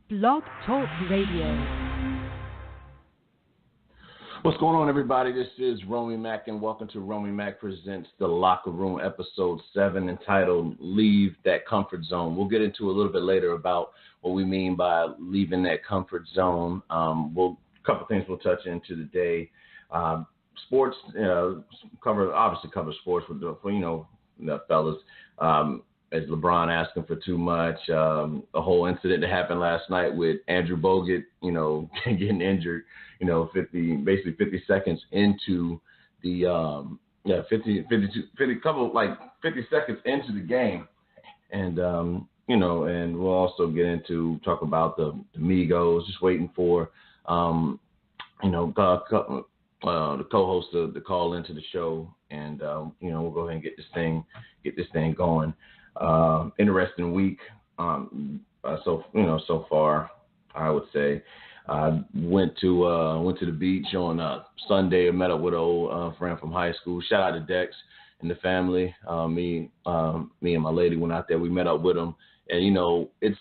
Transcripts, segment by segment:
Blog Talk Radio. What's going on, everybody? This is Romey Mak, and welcome to Romey Mak Presents The Locker Room, Episode 7, entitled Leave That Comfort Zone. We'll get into a little bit later about what we mean by leaving that comfort zone. A couple things we'll touch into today. Sports, cover sports with the fellas. As LeBron asking for too much, a whole incident that happened last night with Andrew Bogut, getting injured, 50 seconds into the 50 seconds into the game, and and we'll also talk about the Migos, just waiting for the co-host to call into the show, and we'll go ahead and get this thing going. Interesting week. So far, I would say. I went to the beach on Sunday. I met up with an old friend from high school. Shout out to Dex and the family. Me and my lady went out there. We met up with them, and it's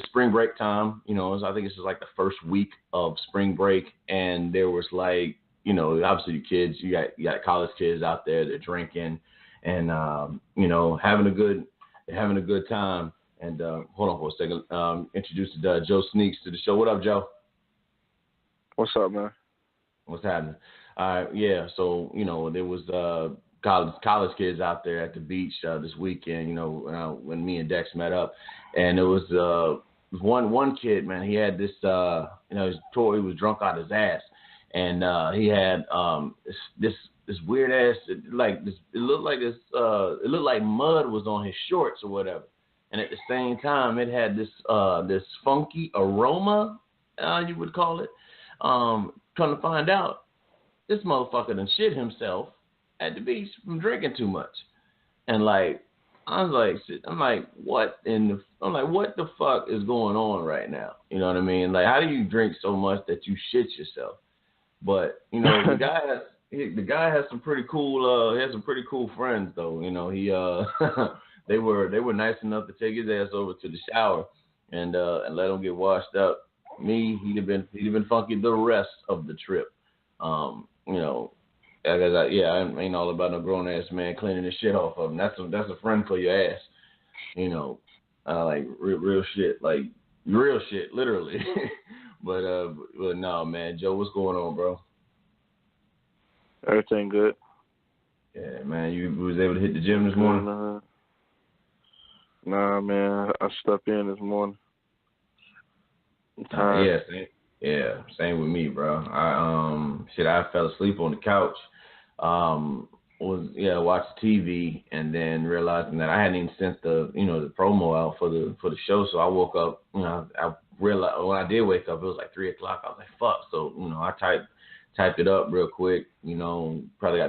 spring break time. I think this is like the first week of spring break, and there was obviously the kids. You got college kids out there. They're drinking and having a good time. And hold on for a second. Introduce Joe Sneaks to the show. What up, Joe? What's up, man? What's happening? Yeah. So there was college kids out there at the beach this weekend. When me and Dex met up, and it was one kid, man. He had this. He was drunk out his ass, and he had this weird ass, it looked like mud was on his shorts or whatever. And at the same time, it had this funky aroma, you would call it. Come to find out, this motherfucker done shit himself at the beach from drinking too much. And what the fuck is going on right now? You know what I mean? Like, how do you drink so much that you shit yourself? But the guy has some pretty cool. He has some pretty cool friends, though. He they were nice enough to take his ass over to the shower and let him get washed up. Me, he'd have been funky the rest of the trip. I ain't all about no grown ass man cleaning the shit off of him. That's a friend for your ass. Real shit, like real shit, literally. but no, man, Joe, what's going on, bro? Everything good. Yeah, man. You was able to hit the gym this morning? Nah, man. I slept in this morning. I'm tired. Same with me, bro. I fell asleep on the couch. Watched TV and then realizing that I hadn't even sent the promo out for the show. So I woke up. I realized when I did wake up, it was like 3:00. I was like, fuck. So I typed it up real quick. Probably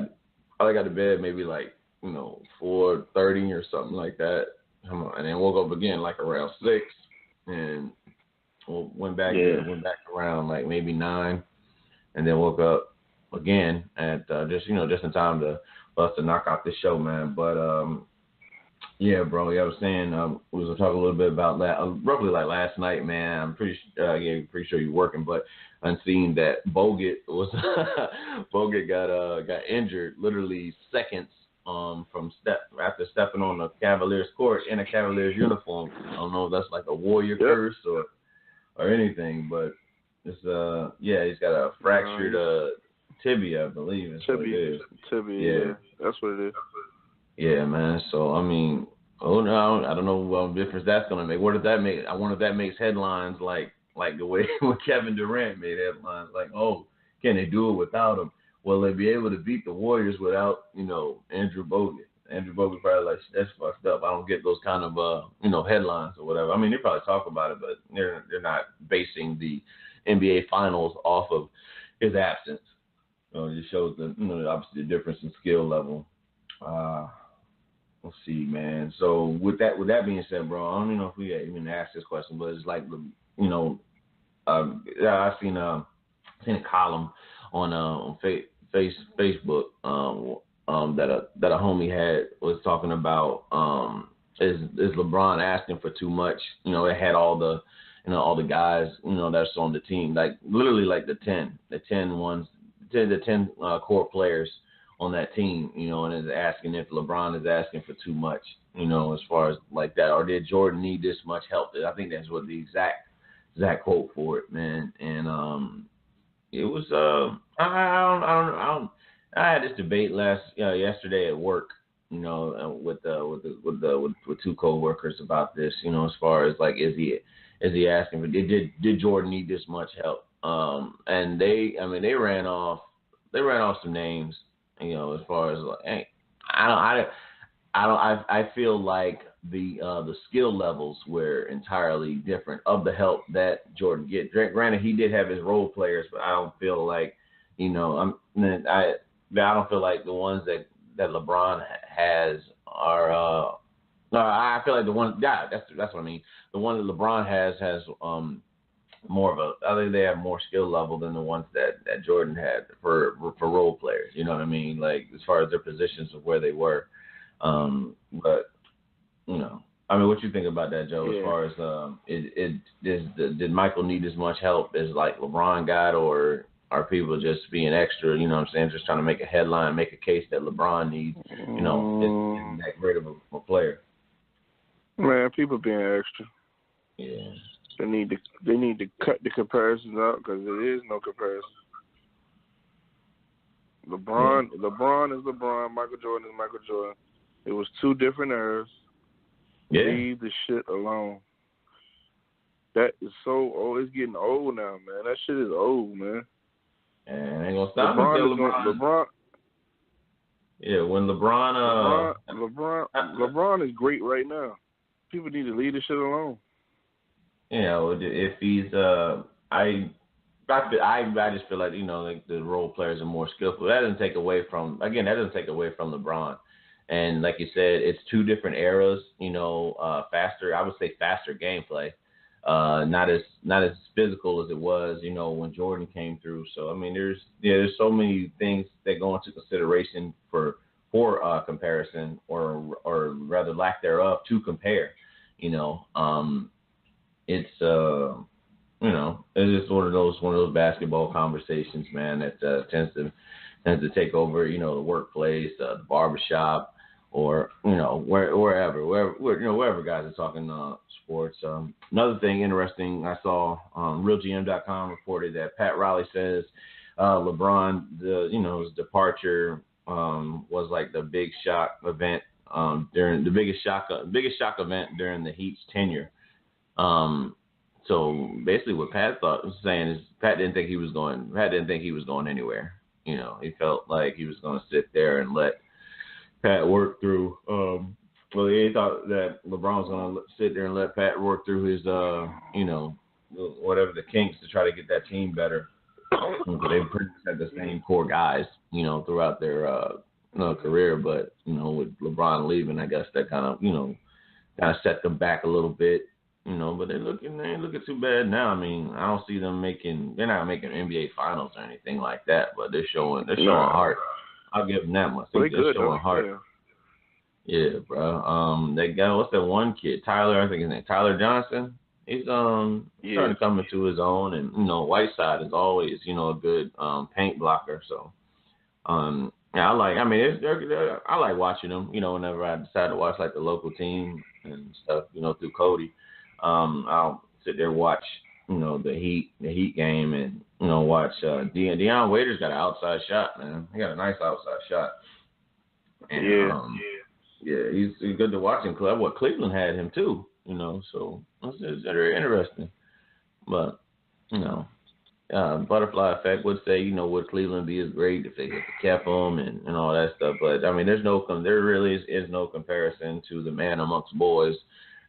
got to bed maybe 4:30 or something like that. And then woke up again like around 6 and went back around like maybe 9, and then woke up again at just in time for us to knock out this show, man. But yeah, bro. I was saying we was talking a little bit about roughly like last night, man. I'm pretty sure you're working, but I'm seeing that Bogut got injured literally seconds after stepping on the Cavaliers court in a Cavaliers uniform. I don't know if that's like a Warrior curse or anything, but it's he's got a fractured tibia, I believe. Tibia. Yeah, that's what it is. Yeah, man. So I mean, I don't know what difference that's gonna make. What did that make? I wonder if that makes headlines like the way when Kevin Durant made headlines, like, oh, can they do it without him? Will they be able to beat the Warriors without Andrew Bogut? Andrew Bogut probably like, that's fucked up. I don't get those kind of headlines or whatever. I mean, they probably talk about it, but they're not basing the NBA Finals off of his absence. It just shows obviously the difference in skill level. Let's see, man. So with that being said, bro, I don't know if we even asked this question, but it's like I've seen a column on Facebook that a homie was talking about is LeBron asking for too much. It had all the all the guys, that's on the team, like literally like the 10 core players on that team, and is asking if LeBron is asking for too much, as far as like that, or did Jordan need this much help? I think that's what the exact quote for it, man. And it was I had this debate yesterday at work, with two coworkers about this, as far as like is he asking for did Jordan need this much help? And they ran off some names, as far as like, hey, I feel like the skill levels were entirely different of the help that Jordan get. Granted, he did have his role players, but I don't feel like, I don't feel like the ones that LeBron has are. No, I feel like the one. Yeah, that's what I mean. The one that LeBron has more of a. I think they have more skill level than the ones that Jordan had for role players. You know what I mean? Like as far as their positions of where they were. But I mean, what you think about that, Joe? Yeah. As far as did Michael need as much help as like LeBron got, or are people just being extra? You know what I'm saying? Just trying to make a headline, make a case that LeBron needs. Isn't that great of a player. Man, people being extra. Yeah. They need to cut the comparisons out because there is no comparison. LeBron is LeBron. Michael Jordan is Michael Jordan. It was two different eras. Yeah. Leave the shit alone. That is so old. It's getting old now, man. That shit is old, man. And ain't gonna stop LeBron. Yeah, when LeBron is great right now. People need to leave the shit alone. If he's I just feel like like the role players are more skillful. That doesn't take away from LeBron. And like you said, it's two different eras. Faster. I would say faster gameplay. Not as physical as it was. When Jordan came through. So I mean, there's so many things that go into consideration for comparison, or rather lack thereof, to compare. It's it's just one of those basketball conversations, man, that tends to take over, the workplace, the barbershop, or wherever guys are talking sports. Another thing interesting I saw, RealGM.com reported that Pat Riley says LeBron, his departure was like the big shock event during the biggest shock event during the Heat's tenure. So basically, what Pat was saying is Pat didn't think he was going anywhere. He felt like he was going to sit there and let Pat work through. He thought that LeBron was going to sit there and let Pat work through his, whatever the kinks to try to get that team better. They pretty much had the same core guys, throughout their career. But with LeBron leaving, I guess that kind of set them back a little bit. But they ain't looking too bad now. I mean, I don't see them they're not making NBA finals or anything like that, but they're showing heart. I'll give them that much. They're showing heart. Yeah, bro. They got, what's that one kid? Tyler, I think his name, Tyler Johnson. He's starting to come into his own, and Whiteside is always a good paint blocker. So I like watching them. Whenever I decide to watch like the local team and stuff, through Cody. I'll sit there and watch, the Heat game, and watch Deion Waiters got an outside shot, man. He got a nice outside shot. And, he's good to watch in Cleveland. Cleveland had him too, so it's very interesting. But butterfly effect would say, would Cleveland be as great if they kept him and all that stuff? But I mean, there really is no comparison to the man amongst boys,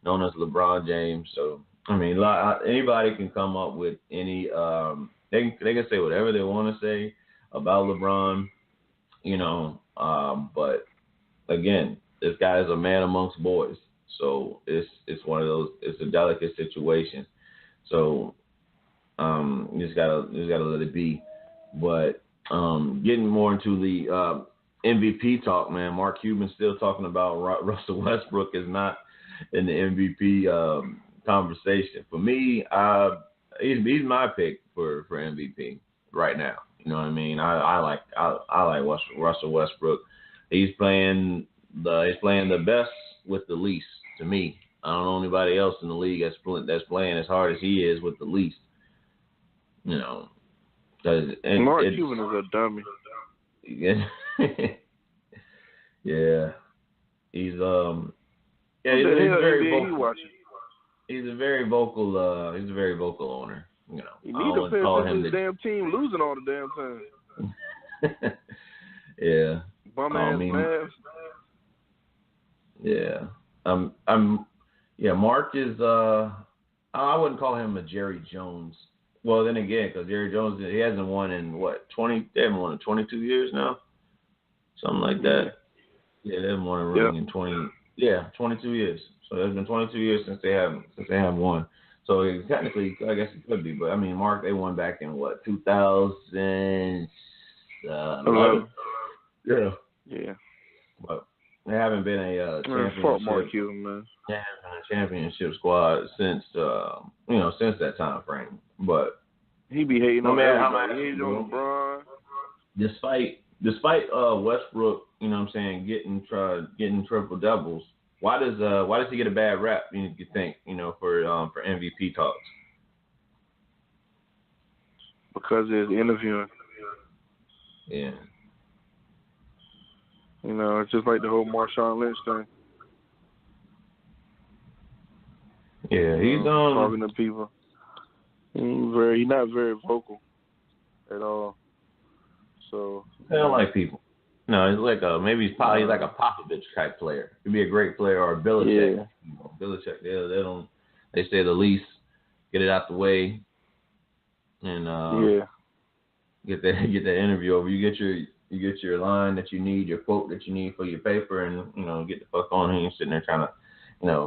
known as LeBron James. So, I mean, anybody can come up with any, they can say whatever they want to say about LeBron, but again, this guy is a man amongst boys. So it's one of those, it's a delicate situation. So, you just gotta let it be. But, getting more into the, MVP talk, man, Mark Cuban's still talking about Russell Westbrook is not in the MVP conversation. For me, he's my pick for MVP right now. You know what I mean? I like Russell Westbrook. He's playing the best with the least to me. I don't know anybody else in the league that's playing as hard as he is with the least. You know, Mark Cuban is a dummy. Yeah, yeah. He's He's a very vocal owner. You know, you need to pay attention to the damn team losing all the damn time. Yeah. Bum ass man. Yeah. Mark is I wouldn't call him a Jerry Jones. Well, then again, because Jerry Jones, he hasn't won in they haven't won in 22 years now, something like that. Yeah, they haven't won a ring in 22 years. So it's been 22 years since they haven't won. So technically, I guess it could be, but I mean, Mark, they won back in 2011. Yeah. But they haven't been a championship. Fuck Mark Cuban, man. They haven't been a championship squad since since that time frame. But he be hating on everybody. He hating on LeBron. Despite Westbrook, you know what I'm saying, getting triple doubles, why does he get a bad rap? You think, for MVP talks? Because it's interviewing. Yeah. It's just like the whole Marshawn Lynch thing. Yeah, he's talking to people. He's not very vocal at all. So I don't like people. No, he's like he's like a Popovich type player. He'd be a great player, or a Belichick. Yeah. Belichick. They say the least, get it out the way, and get that interview over. You get your line that you need, your quote that you need for your paper, and get the fuck on here and sitting there trying to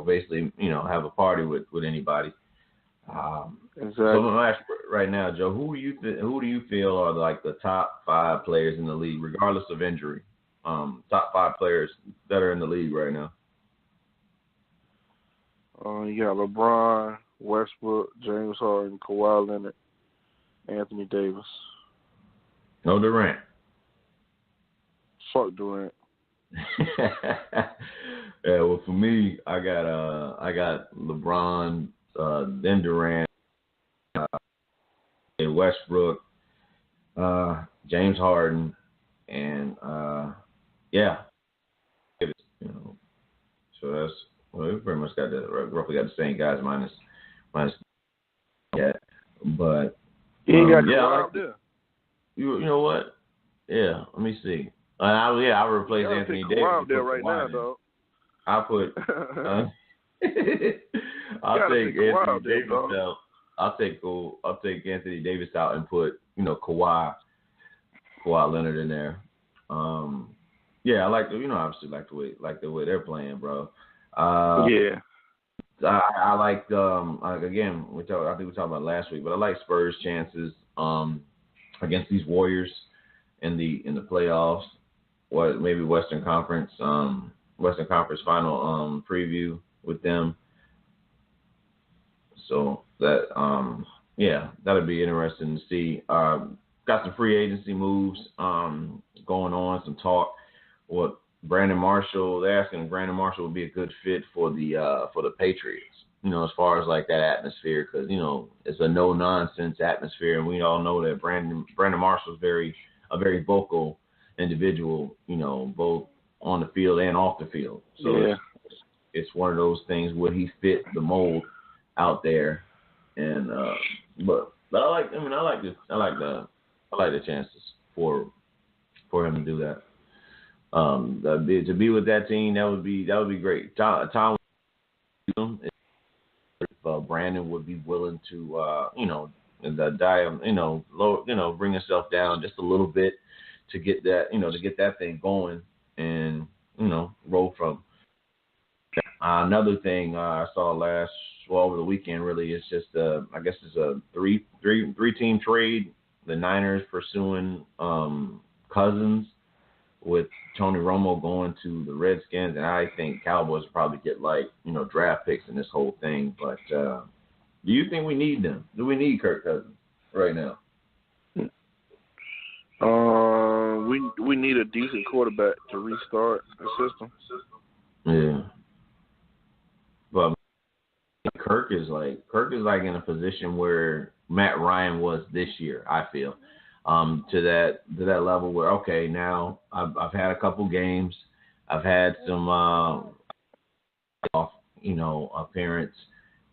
basically have a party with anybody. Exactly. So I'm gonna ask right now, Joe, who do you feel are like the top 5 players in the league, regardless of injury? Top 5 players that are in the league right now. You got LeBron, Westbrook, James Harden, Kawhi Leonard, Anthony Davis. No Durant. Fuck Durant. Yeah, well, for me, I got LeBron, then Durant, Westbrook, James Harden, and So that's we pretty much got roughly got the same guys minus yeah, but you ain't got Kawhi out there. You know what? Yeah, let me see. I'll replace Anthony Davis. Out there right now, though. I'll put. I'll take Anthony Davis out. I'll take Anthony Davis out and put Kawhi Leonard in there. I like obviously like the way they're playing, bro. Yeah. I like again I think we talked about it last week, but I like Spurs' chances against these Warriors in the playoffs. What maybe Western Conference final preview with them. So that that'll be interesting to see. Got some free agency moves going on, some talk. What Brandon Marshall? They're asking if Brandon Marshall would be a good fit for the Patriots. As far as like that atmosphere, because it's a no nonsense atmosphere, and we all know that Brandon Marshall's a very vocal individual. Both on the field and off the field. So it's one of those things where he fit the mold out there, and but I like the chances for him to do that. To be with that team, that would be great. Tom, if Brandon would be willing to bring himself down just a little bit to get that thing going and roll from. Another thing I saw over the weekend really is just I guess it's a three team trade. The Niners pursuing Cousins with Tony Romo going to the Redskins, and I think Cowboys will probably get draft picks in this whole thing. But do you think we need them? Do we need Kirk Cousins right now? We need a decent quarterback to restart the system. Yeah. But Kirk is like in a position where Matt Ryan was this year, I feel. To that level where, okay, now I've had a couple games, I've had some appearance,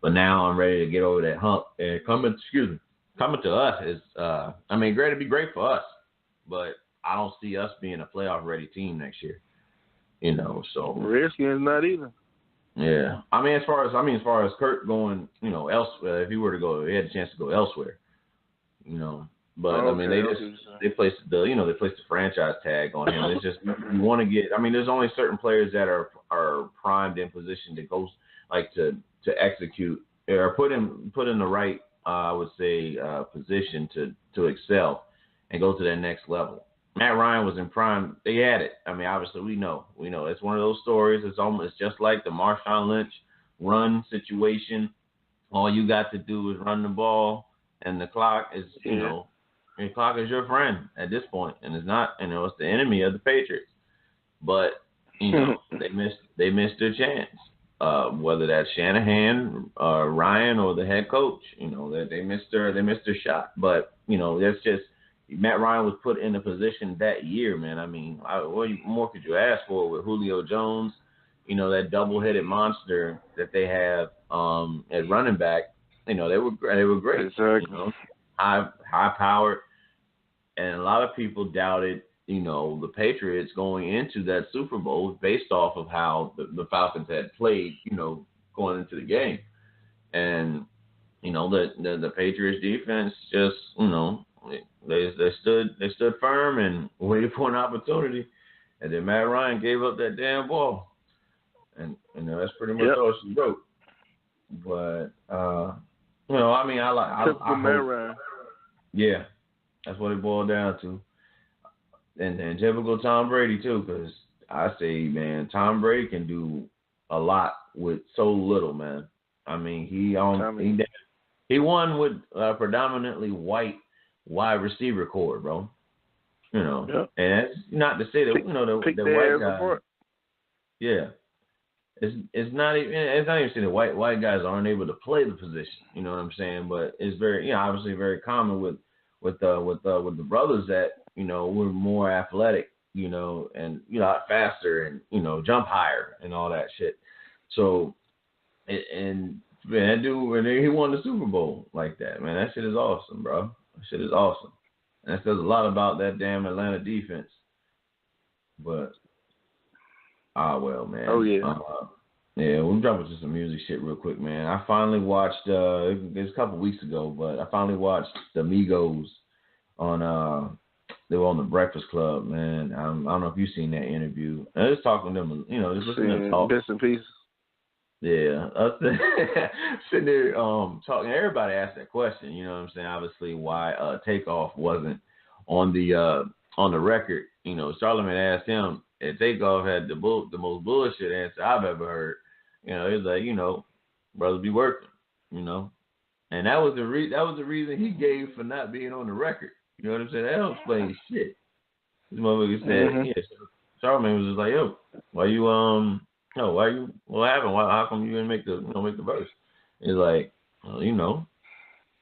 but now I'm ready to get over that hump. And coming to us is it'd be great for us, but I don't see us being a playoff ready team next year. So Redskins not either. Yeah, as far as Kirk going, elsewhere, if he were to go, he had a chance to go elsewhere, But they placed the franchise tag on him. It's just you want to get. There's only certain players that are primed in position to go to execute or put in the right position to excel and go to that next level. Matt Ryan was in prime. They had it. Obviously we know. It's one of those stories. It's just like the Marshawn Lynch run situation. All you got to do is run the ball, and the clock is the clock is your friend at this point, and it's not. It's the enemy of the Patriots. But they missed their chance. Whether that's Shanahan, Ryan, or the head coach, that they missed their shot. But that's just. Matt Ryan was put in a position that year, man. What more could you ask for with Julio Jones? That double-headed monster that they have at running back. They were great. Exactly. High-powered, and a lot of people doubted, the Patriots going into that Super Bowl based off of how the Falcons had played, going into the game, and the Patriots defense just, They stood firm and waited for an opportunity, and then Matt Ryan gave up that damn ball, and that's pretty much all she wrote. But I Matt Ryan. Yeah, that's what it boiled down to, and typical Tom Brady too, because I say, man, Tom Brady can do a lot with so little, man. He won with predominantly white wide receiver core, bro. And that's not to say that the white guys. Yeah, it's not even saying that white guys aren't able to play the position. You know what I'm saying? But it's very obviously very common with the brothers that we're more athletic, and faster and jump higher and all that shit. So and that dude, and he won the Super Bowl like that, man. That shit is awesome, bro. That shit is awesome. And that says a lot about that damn Atlanta defense. But, well, man. Oh, yeah. We'll jump into some music shit real quick, man. I finally watched, it was a couple weeks ago, but I finally watched the Migos on, they were on the Breakfast Club, man. I don't know if you've seen that interview. I was talking to them, just listening to them talk. Bits and pieces. Yeah, sitting there talking. Everybody asked that question. You know what I'm saying? Obviously, why Takeoff wasn't on the record. Charlamagne asked him, and Takeoff had the most bullshit answer I've ever heard. He was like, brothers be working. And that was the reason he gave for not being on the record. You know what I'm saying? That don't explain shit. This motherfucker said, Charlamagne was just like, yo, why you what happened? How come you didn't make the verse? It's like, well,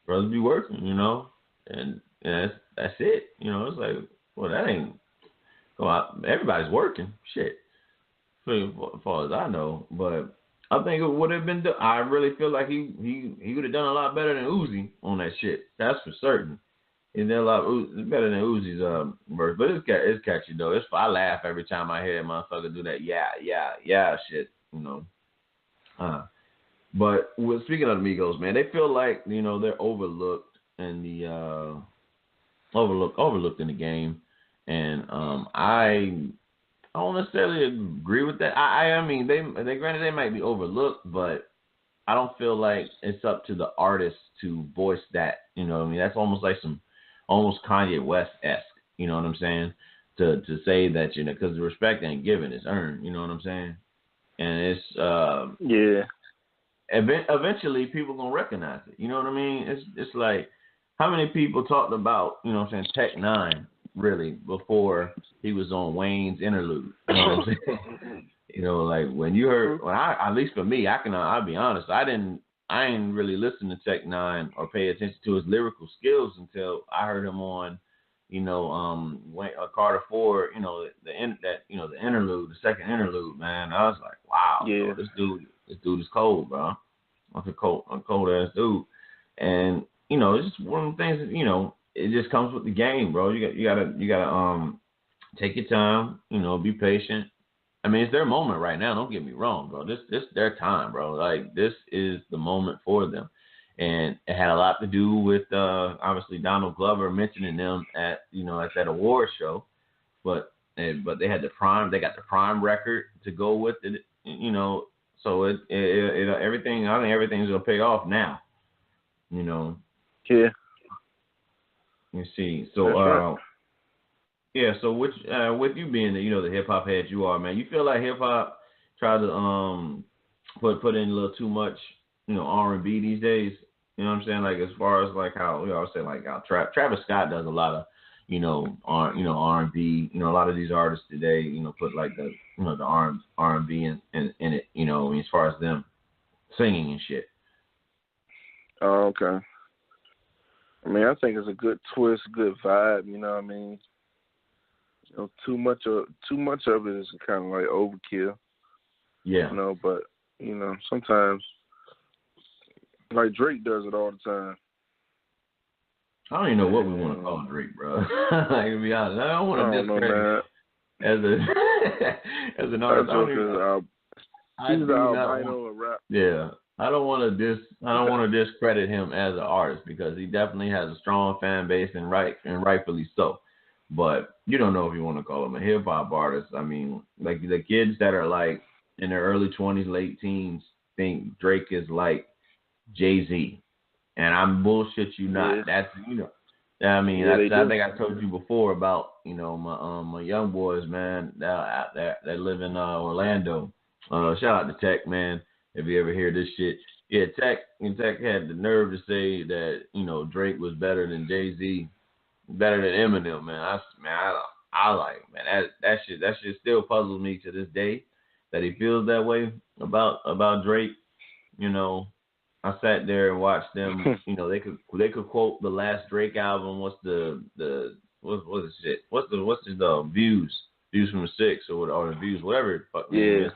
brothers be working, and that's it. It's like, well, that ain't, everybody's working, shit, as far as I know. But I think it would have been, I really feel like he would have done a lot better than Uzi on that shit. That's for certain. He did a lot better than Uzi's verse, but it's catchy though. I laugh every time I hear a motherfucker do that yeah shit, But speaking of the Migos, man, they feel like they're overlooked in the overlooked in the game, and I don't necessarily agree with that. I mean they granted they might be overlooked, but I don't feel like it's up to the artist to voice that. That's almost like almost Kanye West-esque, you know what I'm saying? to say that, you know, because the respect ain't given, it's earned. You know what I'm saying? And it's eventually people gonna recognize it. You know what I mean? It's like, how many people talked about, you know what I'm saying, Tech Nine really before he was on Wayne's Interlude? You know what I'm saying? You know, like when you heard, at least for me, I'll be honest, I ain't really listened to Tech Nine or pay attention to his lyrical skills until I heard him on, you know, Carter Ford, you know, the interlude, the second interlude, man. I was like, wow, bro, this dude is cold, bro. I'm a cold ass dude, and you know, it's just one of the things that, you know, it just comes with the game, bro. You gotta take your time, you know, be patient. I mean, it's their moment right now. Don't get me wrong, bro. This their time, bro. Like, this is the moment for them, and it had a lot to do with obviously Donald Glover mentioning them at that award show, but they had they got the prime record to go with it, you know. So everything, I think everything's gonna pay off now, you know. Yeah. You see, so right. Yeah. So with you being the hip hop head you are, man, you feel like hip hop tried to put in a little too much, you know, R&B these days. You know what I'm saying? Like, as far as like how we always say, like how Travis Scott does a lot of R&B. You know, a lot of these artists today, you know, put like the R&B in it. You know, as far as them singing and shit. Oh, okay. I mean, I think it's a good twist, good vibe. You know what I mean? You know, too much of it is kind of like overkill. Yeah. You know, but you know, sometimes like Drake does it all the time. I don't even know what we want to call Drake, bro. Like, to be honest, I don't want to discredit as an artist. He's the albino of rap. Yeah, I don't want to discredit him as an artist, because he definitely has a strong fan base, and rightfully so. But you don't know if you want to call him a hip hop artist. I mean, like, the kids that are like in their early 20s, late teens think Drake is like Jay-Z. And I'm bullshit you not. That's, you know, I mean, I think I told you before about, you know, my young boys, man, that live in Orlando. Shout out to Tech, man, if you ever hear this shit. Yeah, Tech had the nerve to say that, you know, Drake was better than Jay-Z, better than Eminem, man. I like, man, that shit still puzzles me to this day, that he feels that way about Drake. You know, I sat there and watched them. You know, they could quote the last Drake album. What's the shit? What's the views from the 6 or the views, whatever the fuck name is.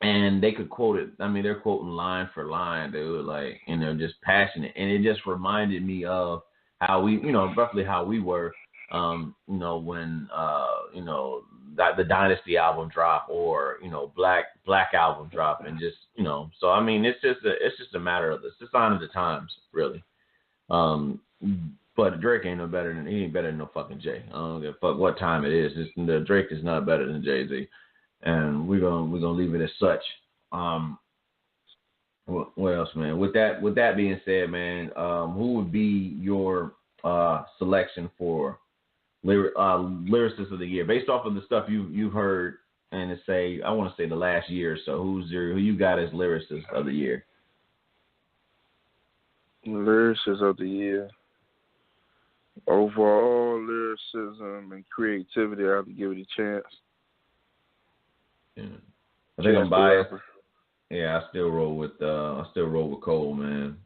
And they could quote it. I mean, they're quoting line for line, dude. Like, and they're just passionate. And it just reminded me of how we, you know, roughly how we were, you know, when you know, the Dynasty album drop, or, you know, Black album drop, and just, you know, so I mean, it's just a matter of it's a sign of the times, really. But Drake ain't better than no fucking Jay. I don't give a fuck what time it is. The Drake is not better than Jay-Z, and we're gonna leave it as such. What else, man? With that being said, man, who would be your selection for lyricist of the year, based off of the stuff you've heard, and to say, I want to say the last year or so, who you got as lyricist of the year? Lyricist of the year. Overall lyricism and creativity, I have to give it a chance. Yeah. I think I'm biased. Yeah, I still roll with Cole, man.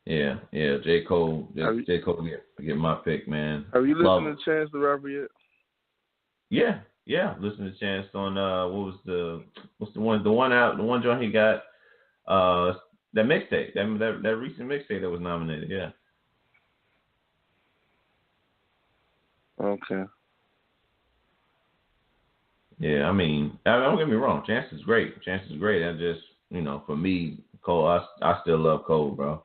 Yeah, J. Cole. J. Cole get my pick, man. Have you listened to Chance the Rapper yet? Yeah. Listen to Chance on what's the one joint he got, that mixtape, that recent mixtape that was nominated. Yeah. Okay. Yeah, I mean, don't get me wrong. Chance is great. I just, you know, for me, Cole, I still love Cole, bro.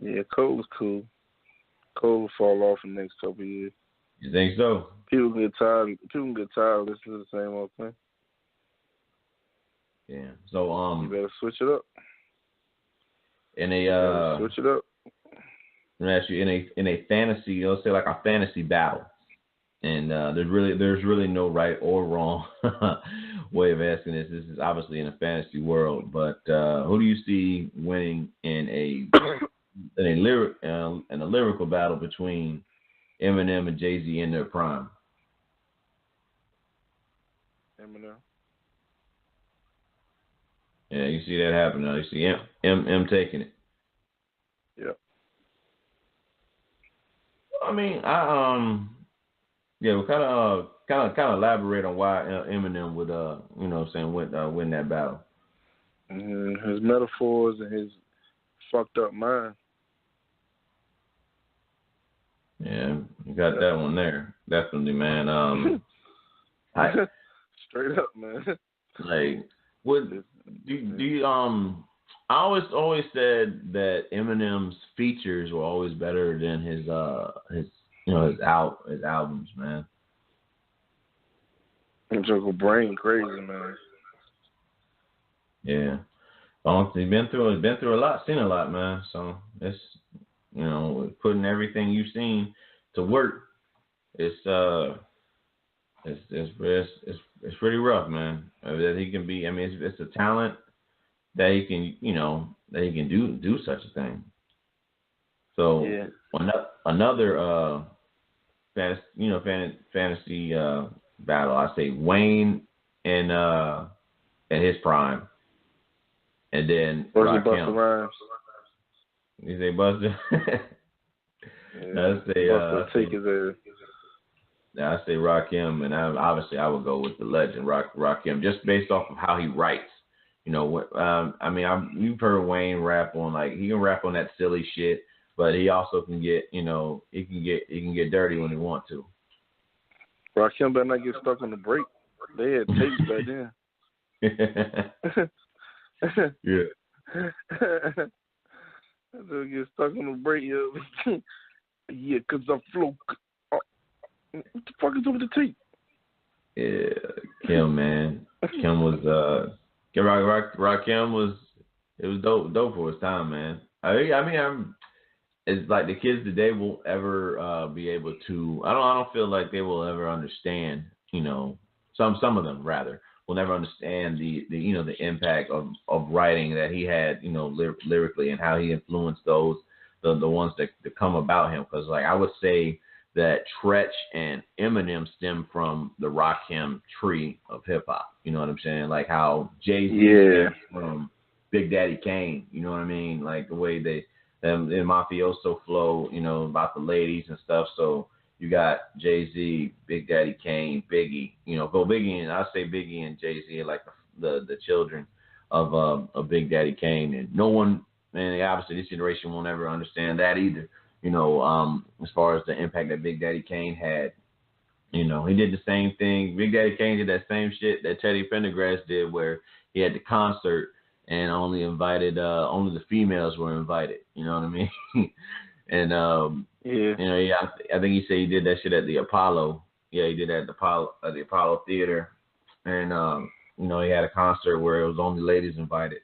Yeah, Cole was cool. Cole will fall off in the next couple of years. You think so? People can get tired of listening to the same old thing. Yeah. So you better switch it up. And switch it up. actually in a fantasy, let's say like a fantasy battle, and there's really no right or wrong way of asking this. This is obviously in a fantasy world, but who do you see winning in a lyrical battle between Eminem and Jay-Z in their prime? Eminem. Yeah, you see that happen now. You see M taking it. Yep. I mean, we'll kind of elaborate on why Eminem would win that battle. His metaphors and his fucked up mind. Yeah, you got that one there, definitely, man. Straight up, man. Like, do you I always said that Eminem's features were always better than his albums, man. Jungle Brain crazy, man. Yeah. He's been through a lot, seen a lot, man. So it's putting everything you've seen to work. It's pretty rough, man. That he can be. I mean, it's a talent that he can do such a thing. So yeah. Another fantasy battle. I say Wayne in his prime, and then Busta Rhymes. You say Busta? Yeah. I say take his ass. I say Rakim, and I would go with the legend Rakim, just based off of how he writes. You've heard Wayne rap on he can rap on that silly shit, but he also can get he can get dirty when he wants to. Rakim better not get stuck on the break. They had tapes back then. Yeah. They'll get stuck on the break. Yeah, because I flow. What the fuck is up with the tape? Yeah, Kim, man. Kim was Rakim was dope for his time, man. It's like the kids today won't ever be able to. I don't feel like they will ever understand. Some of them rather will never understand the impact of writing that he had. Lyrically, and how he influenced the ones that come about him. Because I would say that Tretch and Eminem stem from the Rakim tree of hip hop. You know what I'm saying? Like how Jay-Z stems from Big Daddy Kane. You know what I mean? Like the way the mafioso flow, about the ladies and stuff. So you got Jay-Z, Big Daddy Kane, Biggie. Biggie, and I say Biggie and Jay-Z are like the children of Big Daddy Kane, and no one, and obviously this generation won't ever understand that either. As far as the impact that Big Daddy Kane had, he did the same thing. Big Daddy Kane did that same shit that Teddy Pendergrass did, where he had the concert and only the females were invited. You know what I mean? And I think he said he did that shit at the Apollo. Yeah, he did that at the Apollo Theater, and he had a concert where it was only ladies invited,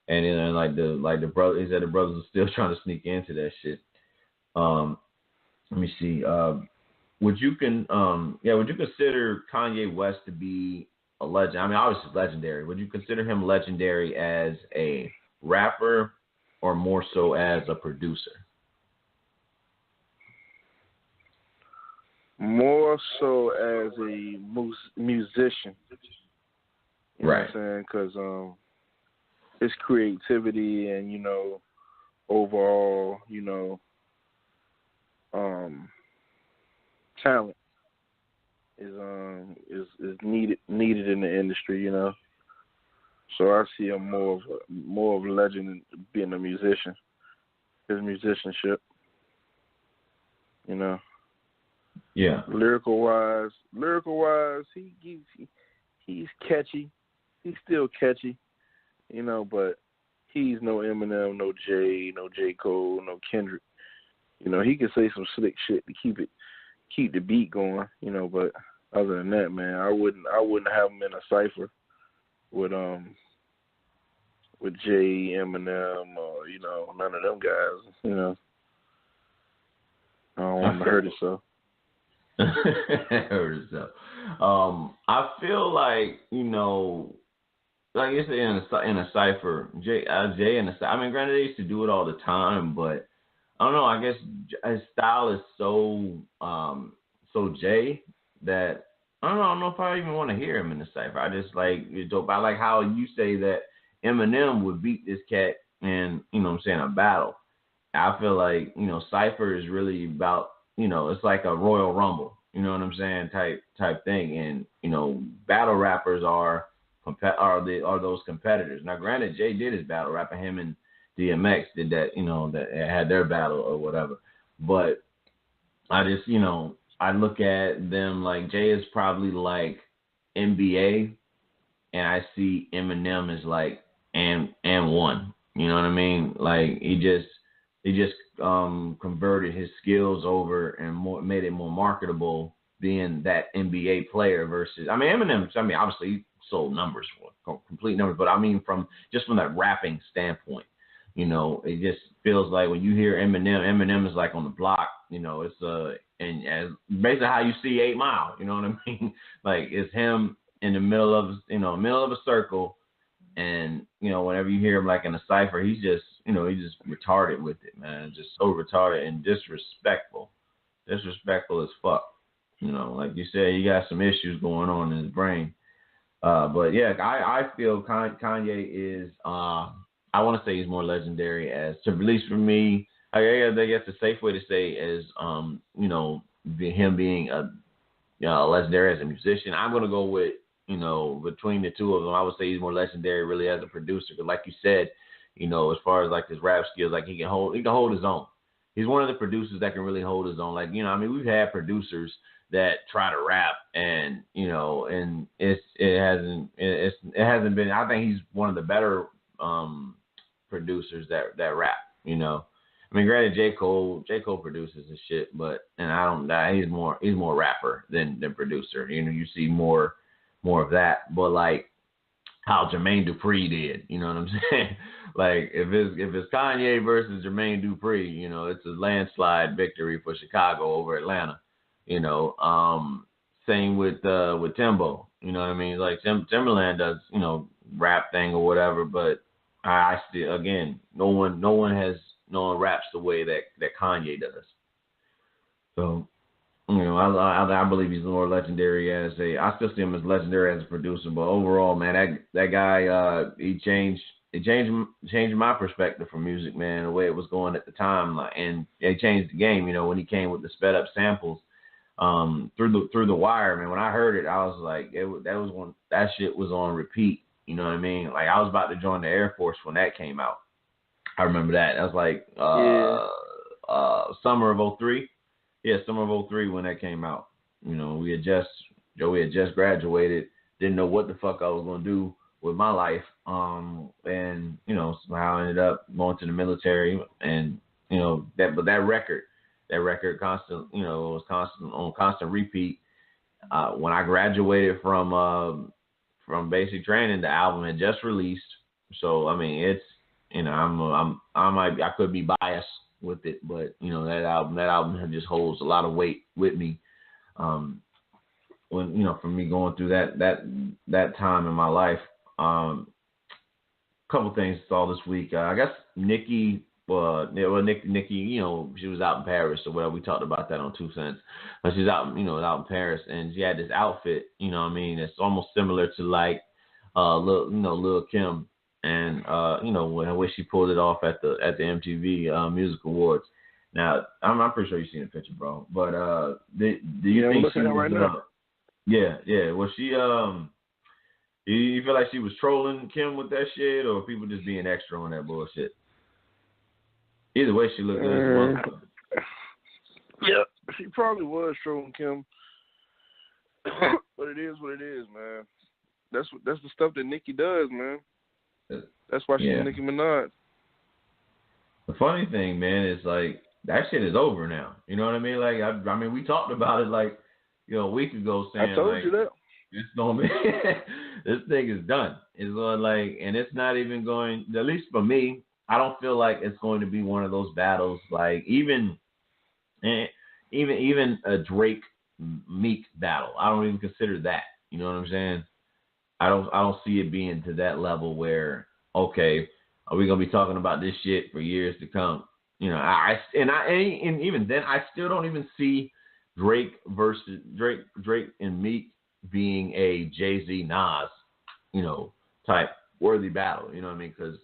and then the brother, he said the brothers were still trying to sneak into that shit. Let me see. Would you consider Kanye West to be a legend? I mean, obviously legendary. Would you consider him legendary as a rapper or more so as a producer? More so as a musician. You right. know what I'm saying? Because his creativity and, overall, talent is needed in the industry, So I see him more of a legend than being a musician. His musicianship, Yeah. Lyrical wise, he's catchy. He's still catchy, but he's no Eminem, no Jay, no J. Cole, no Kendrick. He can say some slick shit to keep the beat going, but other than that, man, I wouldn't have him in a cipher with Jay, Eminem, or none of them guys, I don't want to hurt himself. Hurt himself. I feel like, like you said, in a cipher, Jay in a cipher. I mean, granted, they used to do it all the time, but I don't know. I guess his style is so Jay that I don't know if I even want to hear him in the cipher. I just like it's dope. I like how you say that Eminem would beat this cat in, a battle. I feel like, cipher is really about, it's like a Royal Rumble, you know what I'm saying, type thing. And, battle rappers are those competitors. Now, granted, Jay did his battle rap, and him and DMX did that, that had their battle or whatever. But I just, I look at them like Jay is probably like NBA, and I see Eminem as like and one. You know what I mean? Like he just converted his skills over and made it more marketable being that NBA player versus. I mean, Eminem. I mean, obviously he sold numbers for complete numbers, but I mean from that rapping standpoint. It just feels like when you hear Eminem is like on the block. It's and as basically how you see 8 Mile. You know what I mean? Like it's him in the middle of a circle, and whenever you hear him like in a cipher, he's just he's just retarded with it, man. Just so retarded and disrespectful as fuck. Like you said, he got some issues going on in his brain. But yeah, I feel Kanye is. I want to say he's more legendary as, to at least for me. I guess the safe way to say is, him being a legendary as a musician. I'm gonna go with, between the two of them. I would say he's more legendary really as a producer. Because like you said, as far as like his rap skills, like he can hold his own. He's one of the producers that can really hold his own. Like, we've had producers that try to rap and, and it hasn't been. I think he's one of the better producers that rap. I mean, granted, J. Cole produces and shit, he's more rapper than producer. You see more of that. But like how Jermaine Dupri did, you know what I'm saying? Like if it's Kanye versus Jermaine Dupri, it's a landslide victory for Chicago over Atlanta. Same with Timbo. You know what I mean? Like Timberland does, rap thing or whatever, but I still, again, no one raps the way that Kanye does. So, I believe he's more legendary I still see him as legendary as a producer, but overall, man, that guy, he changed my perspective for music, man, the way it was going at the time, and it changed the game, when he came with the sped up samples, through the wire, man. When I heard it, I was like, that shit was on repeat. You know what I mean? Like I was about to join the Air Force when that came out. I remember that. That was like summer of 03. Yeah, summer of 03 when that came out. We had just graduated, didn't know what the fuck I was gonna do with my life. And somehow I ended up going to the military, and that record was constant repeat. When I graduated from basic training, the album had just released. So I mean, it's I could be biased with it, but that album just holds a lot of weight with me. When for me going through that time in my life. Couple things saw this week. I guess Nikki. Nikki, she was out in Paris or whatever. We talked about that on 2 Cents. But she's out, out in Paris, and she had this outfit, it's almost similar to like, Lil Kim, and when she pulled it off at the MTV Music Awards. Now, I'm pretty sure you've seen the picture, bro. But do you think she was? Right now. Yeah. Was she? You feel like she was trolling Kim with that shit, or people just being extra on that bullshit? Either way, she looked good. Yeah, she probably was trolling Kim, but it is what it is, man. That's the stuff that Nicki does, man. That's why she's Nicki Minaj. The funny thing, man, is like that shit is over now. You know what I mean? Like I mean, we talked about it like a week ago, saying I told you that. It's gonna be this thing is done. It's going and it's not even going. At least for me. I don't feel like it's going to be one of those battles. Like even, even a Drake Meek battle. I don't even consider that. You know what I'm saying? I don't see it being to that level where, okay, are we gonna be talking about this shit for years to come? You know, and even then, I still don't even see Drake and Meek being a Jay-Z Nas, you know, type worthy battle. You know what I mean? Because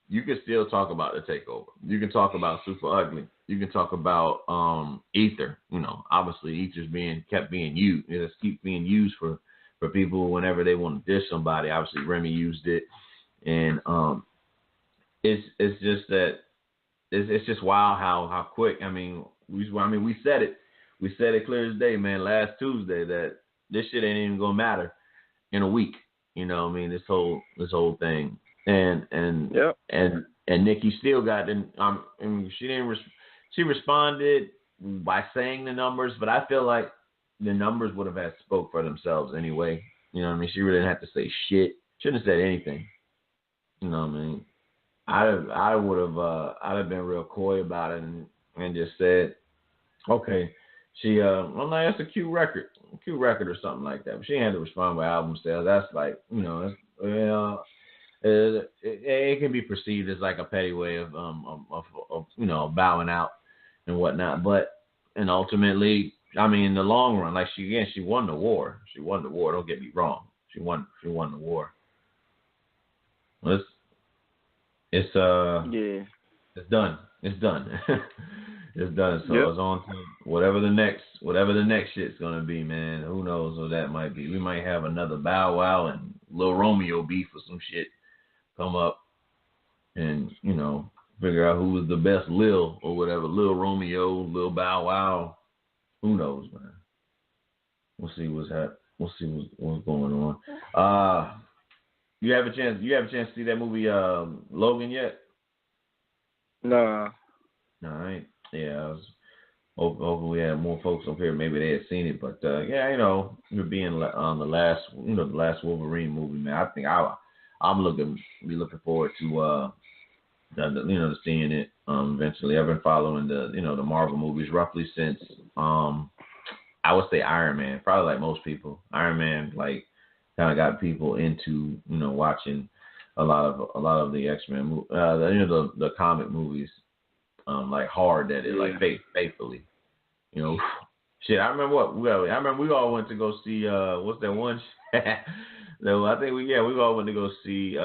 you can still talk about the takeover. You can talk about Super Ugly. You can talk about Ether. You know, obviously Ether's kept being used. It keeps being used for people whenever they want to dish somebody. Obviously Remy used it, and it's just that it's just wild how quick. I mean we said it. We said it clear as day, man. Last Tuesday that this shit ain't even gonna matter in a week. You know what I mean? This whole thing. And yep. and Nikki still got she responded by saying the numbers, but I feel like the numbers would have spoke for themselves anyway. You know what I mean? She really didn't have to say shit. Shouldn't have said anything. You know what I mean? I'd have been real coy about it and just said, okay, she well, that's a cute record or something like that. But she had to respond by album sales. That's like, you know, it can be perceived as like a petty way of you know, bowing out and whatnot. But and ultimately, I mean, in the long run, like she won the war. She won the war. Don't get me wrong. She won the war. It's done. It's done. It's done. So It's on to whatever the next shit's gonna be, man. Who knows what that might be? We might have another Bow Wow and Lil Romeo beef or some shit come up, and you know, figure out who was the best Lil or whatever. Lil Romeo, Lil Bow Wow. Who knows, man? We'll see what's happening. We'll see what's going on. You have a chance to see that movie Logan yet? Nah. All right. Yeah, I was hoping we had more folks up here. Maybe they had seen it, but yeah, you know, we're being on the last Wolverine movie, man. I think I'm looking forward to to seeing it eventually. I've been following the Marvel movies roughly since I would say Iron Man, probably like most people. Iron Man like kind of got people into watching a lot of the X-Men the comic movies like hard that it like faithfully. You know, shit. I remember we all went to go see what's that one? I think we all went to go see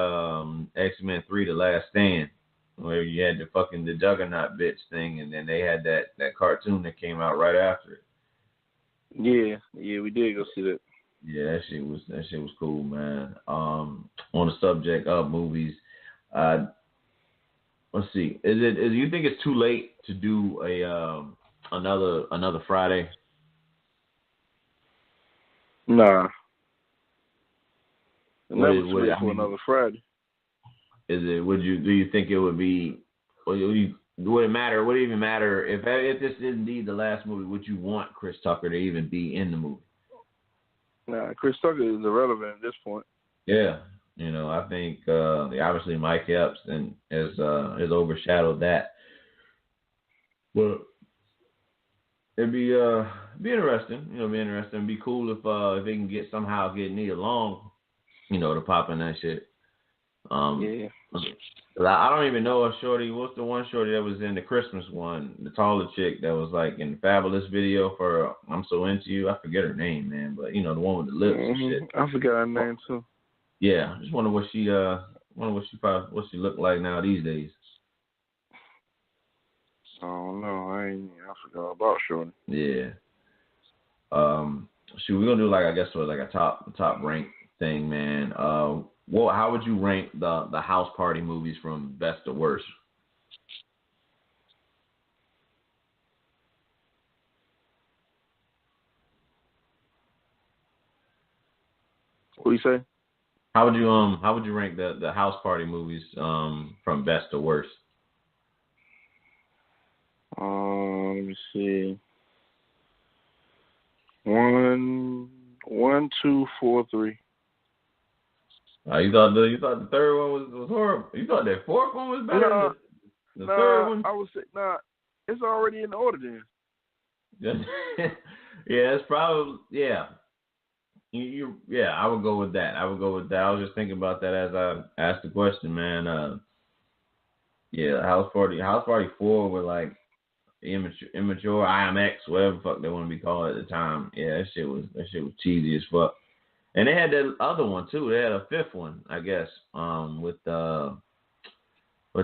X-Men 3: The Last Stand, where you had the Juggernaut bitch thing, and then they had that cartoon that came out right after it. Yeah, we did go see that. Yeah, that shit was cool, man. On the subject of movies, let's see. Do you think it's too late to do another Friday? Nah. For another Friday. Do you think it would be? Would it matter? Would it even matter if this is indeed the last movie? Would you want Chris Tucker to even be in the movie? Nah, Chris Tucker is irrelevant at this point. Yeah, I think obviously Mike Epps has overshadowed that. Well, it'd be interesting. It'd be cool if they can somehow get Nia Long, to pop in that shit. I don't even know if Shorty. What's the one Shorty that was in the Christmas one? The taller chick that was like in the Fabulous video for "I'm So Into You." I forget her name, man, but the one with the lips and shit. I forgot her name too. Yeah, just wonder what she look like now these days. I don't know. I forgot about Shorty. Yeah. We're gonna do a top rank thing, man. How would you rank the house party movies from best to worst? What do you say? How would you rank the house party movies from best to worst? Let me see. 1, 2, 4, 3. You thought the third one was horrible. You thought that fourth one was better than the third one? I would say it's already in order then. yeah, it's probably yeah. Yeah, I would go with that. I was just thinking about that as I asked the question, man. Yeah, House Party 4 with like immature IMX, whatever the fuck they want to be called at the time. Yeah, that shit was cheesy as fuck. And they had that other one too. They had a fifth one, I guess. With the I